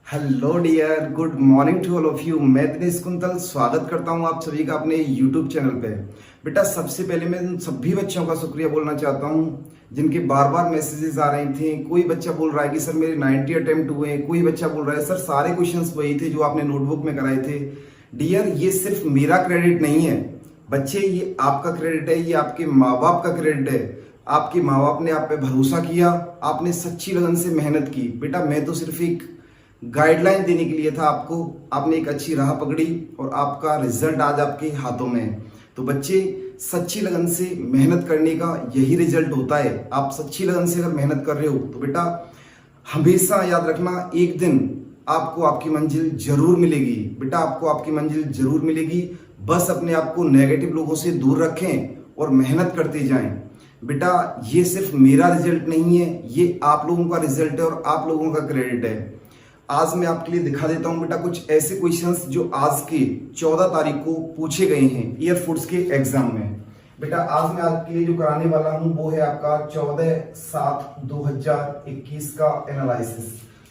Hello dear, good morning to all of you. मैं Dinesh quintal स्वागत करता हूं आप सभी का अपने यूट्यूब चैनल पे। बेटा, सबसे पहले मैं उन सभी बच्चों का शुक्रिया बोलना चाहता हूं जिनके बार बार मैसेजेस आ रहे थे। कोई बच्चा बोल रहा है कि सर मेरे 90 अटेम्प्ट हुए, कोई बच्चा बोल रहा है सर सारे क्वेश्चंस वही थे जो आपने नोटबुक में कराए थे। डियर, ये सिर्फ मेरा क्रेडिट नहीं है बच्चे, ये आपका क्रेडिट है, ये आपके माँ बाप का क्रेडिट है। आपके माँ बाप ने आप पे भरोसा किया, आपने सच्ची लगन से मेहनत की। बेटा, मैं तो सिर्फ एक गाइडलाइन देने के लिए था आपको। आपने एक अच्छी राह पकड़ी और आपका रिजल्ट आज आपके हाथों में है। तो बच्चे, सच्ची लगन से मेहनत करने का यही रिजल्ट होता है। आप सच्ची लगन से अगर मेहनत कर रहे हो तो बेटा हमेशा याद रखना, एक दिन आपको आपकी मंजिल जरूर मिलेगी। बेटा, आपको आपकी मंजिल जरूर मिलेगी। बस अपने आप को नेगेटिव लोगों से दूर रखें और मेहनत करते जाएं। बेटा, ये सिर्फ मेरा रिजल्ट नहीं है, ये आप लोगों का रिजल्ट है और आप लोगों का क्रेडिट है। आज मैं आपके लिए दिखा देता हूं बेटा कुछ ऐसे क्वेश्चंस जो आज के 14 तारीख को पूछे गए हैं एयरफोर्स के एग्जाम में। बेटा, आज मैं आपके लिए जो कराने वाला हूं वो है आपका 14/7/2021 का एनालिसिस,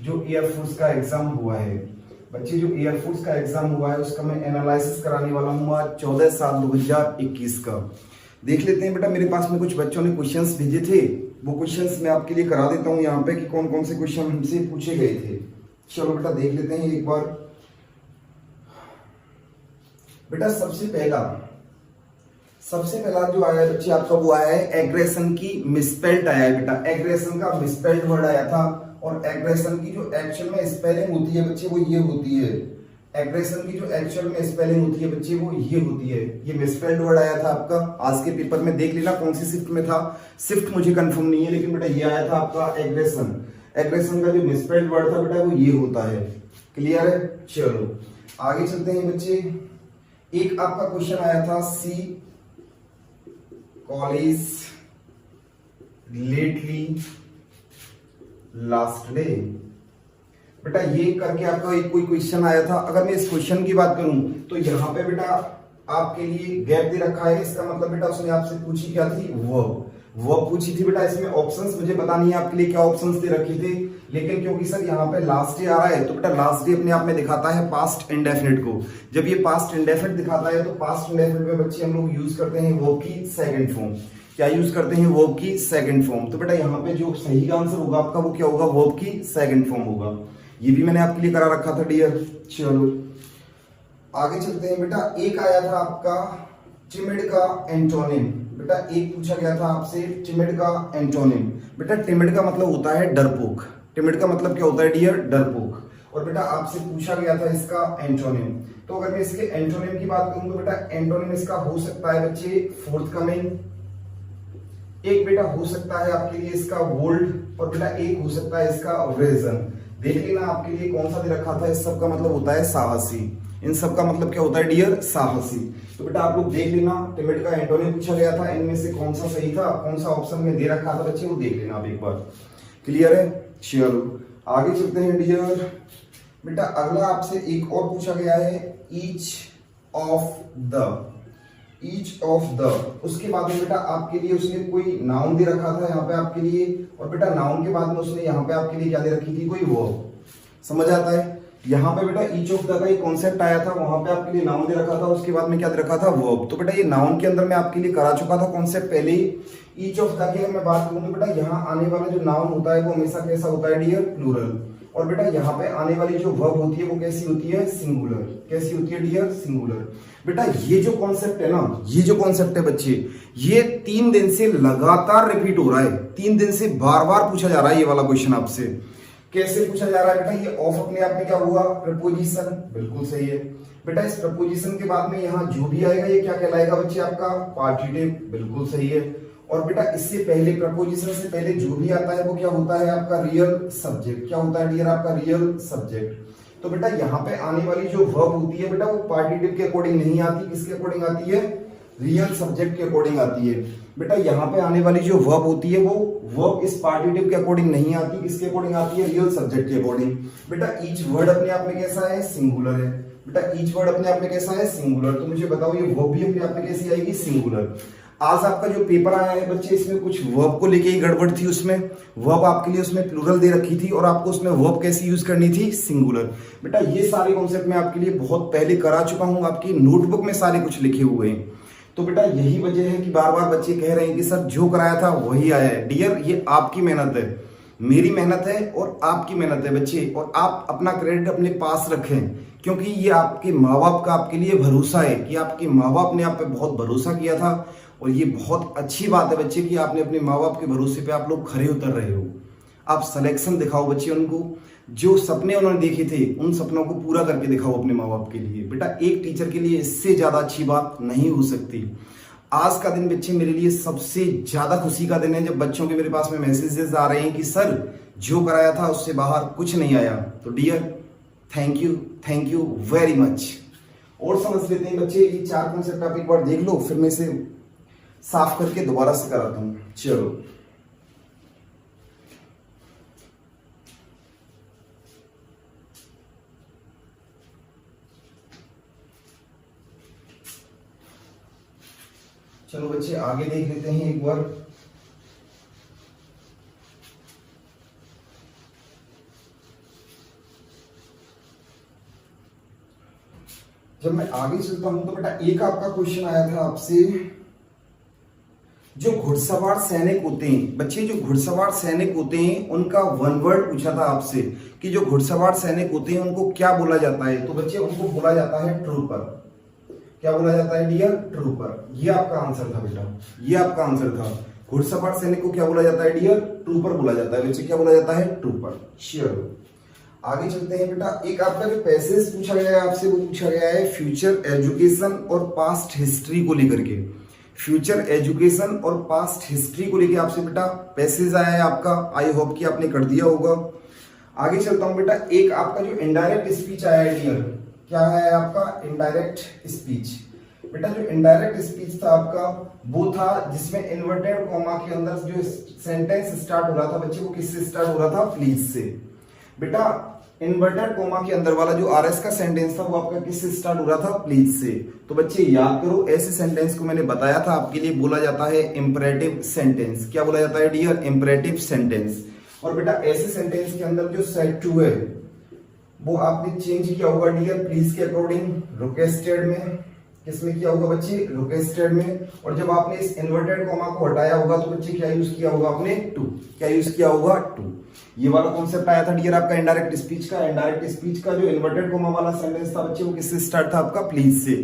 जो एयरफोर्स का एग्जाम हुआ है। बच्चे, जो एयरफोर्स का एग्जाम हुआ है उसका मैं एनालिसिस कराने वाला हूं आज 14/7/2021 का। देख लेते हैं बेटा, मेरे पास में कुछ बच्चों ने क्वेश्चंस भेजे थे, वो क्वेश्चंस मैं आपके लिए करा देता हूं यहाँ पे कि कौन कौन से क्वेश्चन हमसे पूछे गए थे। चलो बेटा, देख लेते हैं एक बार। बेटा, सबसे पहला जो आया है बच्चे आपका, वो आया है एग्रेशन की मिसस्पेल्ड आया है। बेटा, एग्रेशन का मिसस्पेल्ड वर्ड आया था और एग्रेशन की जो एक्चुअल में स्पेलिंग होती है बच्चे वो ये होती है। एग्रेशन की जो एक्चुअल में स्पेलिंग होती है बच्चे वो ये होती है। ये मिसस्पेल्ड वर्ड आया था आपका आज के पेपर में। देख लेना कौन सी शिफ्ट में था, शिफ्ट मुझे कंफर्म नहीं है, लेकिन बेटा ये आया था आपका एग्रेशन। एग्रेशन का जो मिसस्पेल्ड वर्ड था बेटा वो ये होता है। क्लियर है? चलो आगे चलते हैं बच्चे। एक आपका क्वेश्चन आया था, सी कॉलेज लेटली लास्ट डे। बेटा, ये करके आपका एक कोई क्वेश्चन आया था। अगर मैं इस क्वेश्चन की बात करूं तो यहाँ पे बेटा आपके लिए गैप दे रखा है। इसका मतलब बेटा उसने आपसे पूछी क्या थी, वो पूछी थी। बेटा, इसमें ऑप्शंस मुझे पता नहीं है आपके लिए क्या ऑप्शंस दे रखे थे, लेकिन क्योंकि सर यहाँ पे लास्ट डे आ रहा है तो बेटा लास्ट डे अपने आप में दिखाता है पास्ट इंडेफिनिट को। जब ये पास्ट इंडेफिनिट दिखाता है तो पास्ट इंडेफिनिट में बच्चे हम लोग यूज करते हैं वर्ब की सेकंड फॉर्म। क्या यूज करते हैं? वर्ब की सेकंड फॉर्म। तो बेटा यहाँ पे जो सही आंसर होगा आपका वो क्या होगा? वर्ब की सेकंड फॉर्म होगा। ये भी मैंने आपके लिए करा रखा था डियर। चलो आगे चलते हैं बेटा। एक आया था आपका टिमिड का एंटोनिम। बेटा, एक पूछा गया था आपसे टिमिड का एंटोनिम। बेटा, टिमिड का मतलब होता है डरपोक। टिमिड का मतलब क्या होता है डियर? डरपोक। और बेटा आपसे पूछा गया था इसका एंटोनिम। तो अगर मैं इसके एंटोनिम की बात करूं तो बेटा एंटोनिम इसका हो सकता है बच्चे फोर्थकमिंग, एक बेटा हो सकता है आपके लिए इसका बोल्ड, और बेटा एक हो सकता है इसका ब्रेजन। देख लेना आपके लिए कौन सा दे रखा था। इस सब का मतलब होता है साहसी। इन सब का मतलब क्या होता है डियर? साहसी। तो बेटा आप लोग देख लेना, टिमिड का एंटोनिम पूछा गया था, इनमें से कौन सा सही था, कौन सा ऑप्शन में दे रखा था बच्चे, वो देख लेना आप एक बार। क्लियर है? चलो आगे चलते हैं डियर। बेटा, अगला आपसे एक और पूछा गया है, ईच ऑफ द। उसके बाद में बेटा आपके लिए उसने कोई नाउन दे रखा था यहाँ पे आपके लिए, और बेटा नाउन के बाद में उसने यहाँ पे आपके लिए क्या दे रखी थी? कोई वर्ब। समझ आता है? यहाँ पे बेटा ईच ऑफ द का एक कॉन्सेप्ट आया था, वहां पे आपके लिए नाउन दे रखा था, उसके बाद में क्या दे रखा था? वर्ब। तो बेटा ये नाउन के अंदर मैं आपके लिए करा चुका था कॉन्सेप्ट पहले ही। ईच ऑफ द की अगर मैं बात करूं तो बेटा यहाँ आने वाला जो नाउन होता है वो हमेशा कैसा होता है डियर? प्लूरल। और बेटा यहाँ पे आने वाली जो वर्ब होती है वो कैसी होती है? सिंगुलर। कैसी होती है डियर? सिंगुलर। बेटा ये जो कॉन्सेप्ट है ना, ये जो कॉन्सेप्ट है बच्चे, ये 3 दिन से लगातार रिपीट हो रहा है। 3 दिन से बार बार पूछा जा रहा है ये वाला क्वेश्चन आपसे। कैसे पूछा जा रहा है बेटा? ये ऑफ अपने आप में क्या हुआ? प्रपोजिशन। बिल्कुल सही है बेटा। इस प्रपोजिशन के बाद में यहाँ जो भी आएगा ये क्या कहलाएगा बच्चे? आपका पार्टिसिपिव। बिल्कुल सही है। और बेटा इससे पहले, प्रपोजिशन से पहले जो भी आता है वो क्या होता है? आपका रियल सब्जेक्ट। क्या होता है डियर? आपका रियल सब्जेक्ट। तो बेटा यहाँ पे आने वाली जो वर्ब होती है बेटा वो पार्टिसिपिव के अकॉर्डिंग नहीं आती। किसके अकॉर्डिंग आती है? रियल सब्जेक्ट के अकॉर्डिंग आती है। बेटा यहाँ पे आने वाली जो वर्ब होती है वो वर्ब इस पार्टिसिपिव के अकॉर्डिंग नहीं आती। किसके अकॉर्डिंग आती है? रियल सब्जेक्ट के अकॉर्डिंग। बेटा ईच वर्ड अपने आप में कैसा है? सिंगुलर है। बेटा ईच वर्ड अपने आप में कैसा है? सिंगुलर। तो मुझे बताओ ये वर्ब भी अपने आप में कैसी आएगी? सिंगुलर। आज आपका जो पेपर आया है बच्चे, इसमें कुछ वर्ब को लेके ही गड़बड़ थी। उसमें वर्ब आपके लिए उसमें प्लूरल दे रखी थी और आपको उसमें वर्ब कैसी यूज करनी थी, सिंगुलर। बेटा ये सारे कॉन्सेप्ट मैं आपके लिए बहुत पहले करा चुका हूं, आपकी नोटबुक में सारे कुछ लिखे हुए हैं। तो बेटा यही वजह है कि बार बार बच्चे कह रहे हैं कि सर जो कराया था वही आया है। डियर ये आपकी मेहनत है, मेरी मेहनत है और आपकी मेहनत है बच्चे, और आप अपना क्रेडिट अपने पास रखें, क्योंकि ये आपके माँ बाप का आपके लिए भरोसा है कि आपके माँ बाप ने आप पे बहुत भरोसा किया था। और ये बहुत अच्छी बात है बच्चे कि आपने अपने माँ बाप के भरोसे पे आप लोग खरे उतर रहे हो। आप सिलेक्शन दिखाओ बच्चे उनको, जो सपने उन्होंने देखे थे उन सपनों को पूरा करके दिखाओ अपने माँ बाप के लिए। बेटा एक टीचर के लिए इससे ज्यादा अच्छी बात नहीं हो सकती। आज का दिन बच्चे मेरे लिए सबसे ज्यादा खुशी का दिन है जब बच्चों के मेरे पास में मैसेजेस आ रहे हैं कि सर जो कराया था उससे बाहर कुछ नहीं आया। तो dear thank you very much. और समझ लेते हैं बच्चे, ये 4 कॉन्सेप्ट आप एक बार देख लो, फिर मैं इसे साफ करके दोबारा से कराता हूं। चलो चलो बच्चे आगे देख लेते हैं एक बार। जब मैं आगे चलता हूं तो बेटा एक आपका क्वेश्चन आया था आपसे, जो घुड़सवार सैनिक होते हैं बच्चे, जो घुड़सवार सैनिक होते हैं उनका वन वर्ड पूछा था आपसे कि जो घुड़सवार सैनिक होते हैं उनको क्या बोला जाता है। तो बच्चे उनको बोला जाता है ट्रूपर। क्या बोला जाता है डियर, ट्रूपर। ये आपका आंसर था बेटा, ये आपका आंसर था। घुड़सवार सैनिक को क्या बोला जाता है डियर, ट्रूपर बोला जाता है बच्चे। क्या बोला जाता है, ट्रूपर। श्योर आगे चलते हैं बेटा। एक आपका जो पैसेज पूछा गया है आपसे, वो पूछा गया है फ्यूचर एजुकेशन और पास्ट हिस्ट्री को लेकर के। फ्यूचर एजुकेशन और पास्ट हिस्ट्री को लेकर आपसे बेटा पैसेज आया है आपका, आई होप कि आपने कर दिया होगा। आगे चलता हूं बेटा, एक आपका जो इनडायरेक्ट स्पीच आया है डियर, क्या है आपका इनडायरेक्ट स्पीच। बेटा जो इनडायरेक्ट स्पीच था आपका वो था जिसमें इन्वर्टेड कॉमा के अंदर जो सेंटेंस स्टार्ट हो रहा था बच्चे, वो किससे स्टार्ट हो रहा था, प्लीज से। बेटा इन्वर्टेड कॉमा के अंदर वाला जो आरएस का सेंटेंस था वो आपका किससे स्टार्ट हो रहा था, प्लीज से। तो बच्चे याद करो, ऐसे सेंटेंस को मैंने बताया था आपके लिए बोला जाता है इंपरेटिव सेंटेंस। क्या बोला जाता है डियर, इंपरेटिव सेंटेंस। और बेटा ऐसे सेंटेंस के अंदर जो सेड टू है वो आपने चेंज किया होगा डियर प्लीज के अकॉर्डिंग रिक्वेस्टेड में। किसमें किया होगा बच्चे, रिक्वेस्टेड में। और जब आपने इस इन्वर्टेड कॉमा को हटाया होगा तो बच्चे क्या यूज किया होगा आपने, टू। क्या यूज किया होगा, टू। ये वाला कॉन्सेप्ट आया था डियर आपका इनडायरेक्ट स्पीच का। इनडायरेक्ट स्पीच का जो इन्वर्टेड कॉमा वाला सेंटेंस था बच्चे, वो किससे स्टार्ट था आपका, प्लीज से।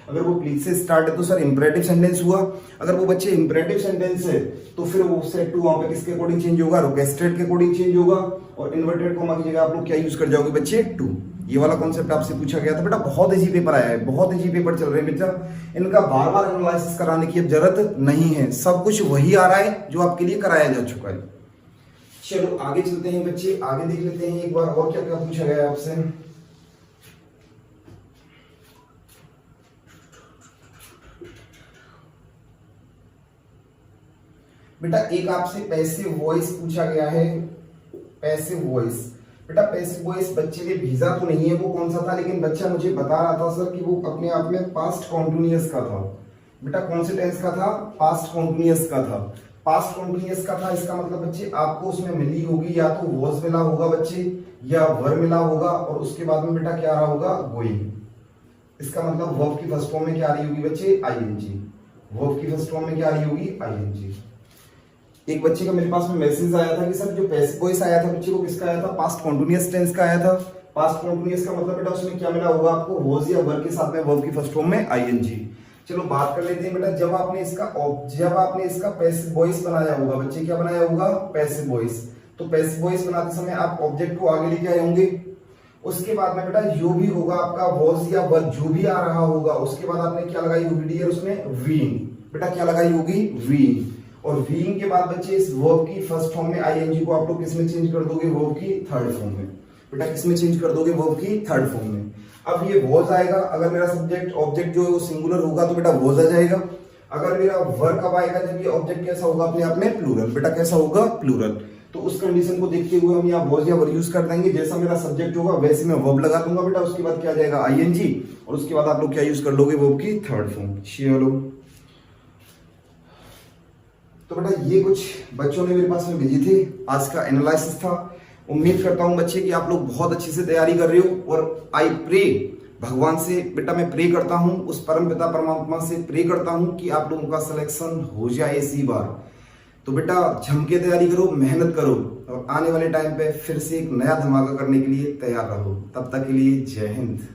अगर वो प्लीज से स्टार्ट है तो सर इंपरेटिव सेंटेंस हुआ। अगर वो बच्चे इंपरेटिव सेंटेंस है तो फिर वो सेड टू वहां पे किसके अकॉर्डिंग चेंज होगा, रिक्वेस्टेड के अकॉर्डिंग चेंज होगा। और इन्वर्टेड कॉमा की जगह आप लोग क्या यूज कर जाओगे बच्चे, टू। ये वाला कॉन्सेप्ट आपसे पूछा गया था बेटा। बहुत इजी पेपर आया है, बहुत इजी पेपर चल रहे हैं बेटा। इनका बार बार एनालिसिस कराने की अब जरूरत नहीं है, सब कुछ वही आ रहा है जो आपके लिए कराया जा चुका है। चलो आगे चलते हैं बच्चे, आगे देख लेते हैं एक बार और क्या क्या पूछा गया है आपसे। बेटा एक आपसे पैसिव वॉइस पूछा गया है, पैसिव वॉइस। बेटा पैसिव वॉइस बच्चे ने भेजा तो नहीं है वो कौन सा था, लेकिन बच्चा मुझे बता रहा था सर कि वो अपने आप में पास्ट कॉन्टिन्यूअस का था। बेटा कौन से टेंस का था, पास्ट कॉन्टिन्यूअस का था। पास्ट कॉन्टिन्यूअस का था, इसका मतलब बच्चे आपको उसमें मिली होगी या तो वॉज मिला होगा बच्चे या वर मिला होगा, और उसके बाद में बेटा क्या आ रहा होगा, गोइंग। इसका मतलब वर्ब की फर्स्ट फॉर्म में क्या आ रही होगी बच्चे, आईएनजी। वर्ब की फर्स्ट फॉर्म में क्या आ रही होगी, आईएनजी। एक बच्चे का मेरे पास में मैसेज आया था कि सर जो पैसिव वॉइस आया था बच्चे को किसका आया था, पास्ट कॉन्टिन्यूअस टेंस का आया था। पास्ट कॉन्टिन्यूअस का मतलब बेटा उसमें क्या मिला होगा आपको, वॉज या वर के साथ में वर्ब की फर्स्ट फॉर्म में आईएनजी। चलो बात कर लेते हैं बेटा, जब आपने इसका पैसिव वॉइस बनाया होगा बच्चे, क्या बनाया होगा, पैसिव वॉइस। तो पैसिव वॉइस बनाते समय आप ऑब्जेक्ट को आगे लेके आए होंगे। उसके बाद में बेटा जो भी होगा आपका वॉज या वर जो भी आ रहा होगा, उसके बाद आपने क्या लगाई होगी डियर, उसमें वीइंग। बेटा क्या लगाई होगी, वीइंग। और वीइंग के बाद बच्चे इस वर्ब की फर्स्ट फॉर्म में आईएनजी को आप लोग किसमें चेंज कर दोगे, वर्ब की थर्ड फॉर्म में। बेटा किसमें चेंज कर दोगे, वर्ब की थर्ड फॉर्म में। अब ये वॉज आएगा, अगर मेरा सब्जेक्ट ऑब्जेक्ट जो है वो सिंगुलर होगा तो बेटा वॉज आ जाएगा। अगर मेरा वर्ब कब आएगा, जब ये ऑब्जेक्ट कैसा होगा अपने आप में, प्लूरल। बेटा कैसा होगा, प्लूरल। तो उस कंडीशन को देखते हुए हम यहाँ वॉज या वर यूज कर देंगे। जैसा मेरा सब्जेक्ट होगा वैसे मैं वर्ब लगा दूंगा बेटा। उसके बाद क्या जाएगा, आईएनजी। और उसके बाद आप लोग क्या यूज कर लोगे, वर्ब की थर्ड फॉर्म। चलो तो बेटा ये कुछ बच्चों ने मेरे पास में भेजी थे, आज का एनालिसिस था। उम्मीद करता हूं बच्चे कि आप लोग बहुत अच्छे से तैयारी कर रहे हो, और आई प्रे भगवान से बेटा, मैं प्रे करता हूं, उस परम पिता परमात्मा से प्रे करता हूं कि आप लोगों का सिलेक्शन हो जाए इसी बार। तो बेटा जम के तैयारी करो, मेहनत करो, और आने वाले टाइम पे फिर से एक नया धमाका करने के लिए तैयार रहो। तब तक के लिए जय हिंद।